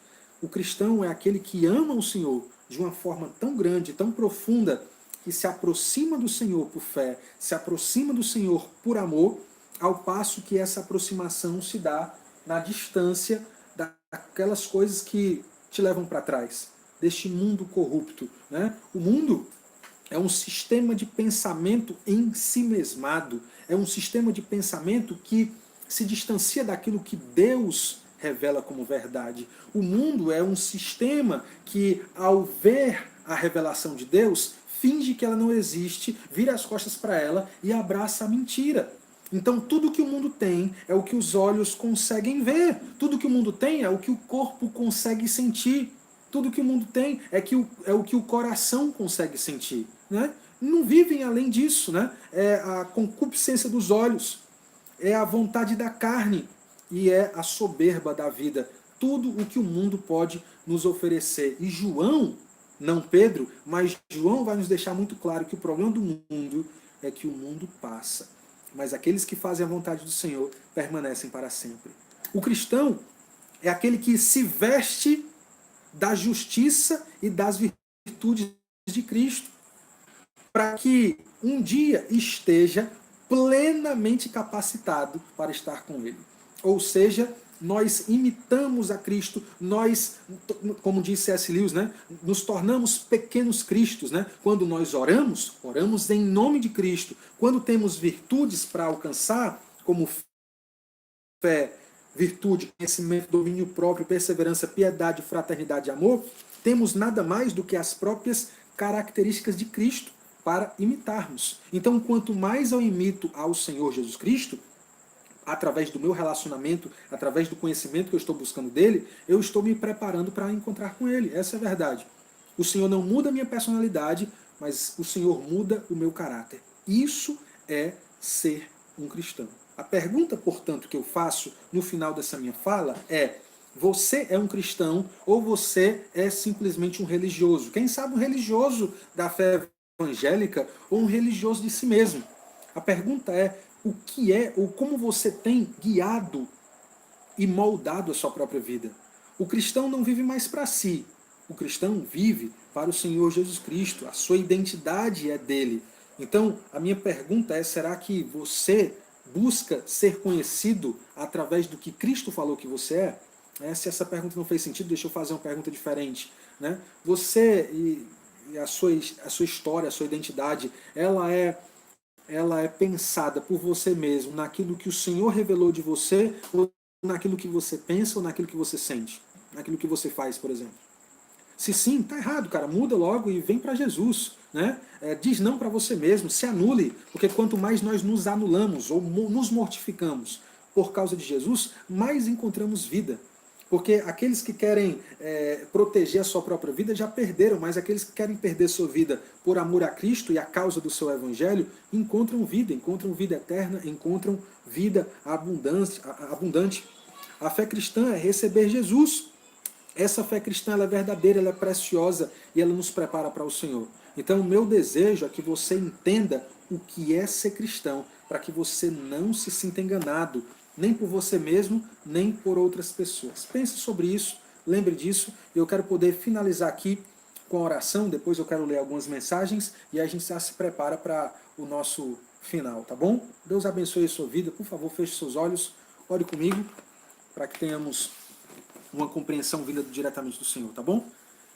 O cristão é aquele que ama o Senhor de uma forma tão grande, tão profunda, que se aproxima do Senhor por fé, se aproxima do Senhor por amor, ao passo que essa aproximação se dá na distância daquelas coisas que te levam para trás, deste mundo corrupto, né? O mundo é um sistema de pensamento em si mesmado, é um sistema de pensamento que se distancia daquilo que Deus revela como verdade. O mundo é um sistema que, ao ver a revelação de Deus, finge que ela não existe, vira as costas para ela e abraça a mentira. Então tudo que o mundo tem é o que os olhos conseguem ver, tudo que o mundo tem é o que o corpo consegue sentir, tudo que o mundo tem é o que o coração consegue sentir, né? Não vivem além disso, né? É a concupiscência dos olhos, é a vontade da carne e é a soberba da vida. Tudo o que o mundo pode nos oferecer. E João, não Pedro, mas João vai nos deixar muito claro que o problema do mundo é que o mundo passa, mas aqueles que fazem a vontade do Senhor permanecem para sempre. O cristão é aquele que se veste da justiça e das virtudes de Cristo, para que um dia esteja plenamente capacitado para estar com Ele. Ou seja, nós imitamos a Cristo, nós, como disse C.S. Lewis, né, nos tornamos pequenos cristos, né? Quando nós oramos, oramos em nome de Cristo. Quando temos virtudes para alcançar, como fé, virtude, conhecimento, domínio próprio, perseverança, piedade, fraternidade e amor, temos nada mais do que as próprias características de Cristo para imitarmos. Então, quanto mais eu imito ao Senhor Jesus Cristo, através do meu relacionamento, através do conhecimento que eu estou buscando dele, eu estou me preparando para encontrar com ele. Essa é a verdade. O Senhor não muda a minha personalidade, mas o Senhor muda o meu caráter. Isso é ser um cristão. A pergunta, portanto, que eu faço no final dessa minha fala é: você é um cristão ou você é simplesmente um religioso? Quem sabe um religioso da fé evangélica ou um religioso de si mesmo? A pergunta é: o que é ou como você tem guiado e moldado a sua própria vida? O cristão não vive mais para si. O cristão vive para o Senhor Jesus Cristo. A sua identidade é dele. Então, a minha pergunta é: será que você busca ser conhecido através do que Cristo falou que você é? Se essa pergunta não fez sentido, deixa eu fazer uma pergunta diferente, né? Você e a sua história, a sua identidade, ela é pensada por você mesmo naquilo que o Senhor revelou de você, ou naquilo que você pensa, ou naquilo que você sente, naquilo que você faz, por exemplo? Se sim, tá errado, cara. Muda logo e vem para Jesus, né? Diz não para você mesmo, se anule, porque quanto mais nós nos anulamos ou nos mortificamos por causa de Jesus, mais encontramos vida. Porque aqueles que querem proteger a sua própria vida já perderam, mas aqueles que querem perder sua vida por amor a Cristo e a causa do seu Evangelho, encontram vida eterna, encontram vida abundante. A fé cristã é receber Jesus. Essa fé cristã ela é verdadeira, ela é preciosa e ela nos prepara para o Senhor. Então o meu desejo é que você entenda o que é ser cristão, para que você não se sinta enganado, nem por você mesmo, nem por outras pessoas. Pense sobre isso, lembre disso, e eu quero poder finalizar aqui com a oração, depois eu quero ler algumas mensagens, e a gente já se prepara para o nosso final, tá bom? Deus abençoe a sua vida, por favor, feche seus olhos, ore comigo, para que tenhamos uma compreensão vinda diretamente do Senhor, tá bom?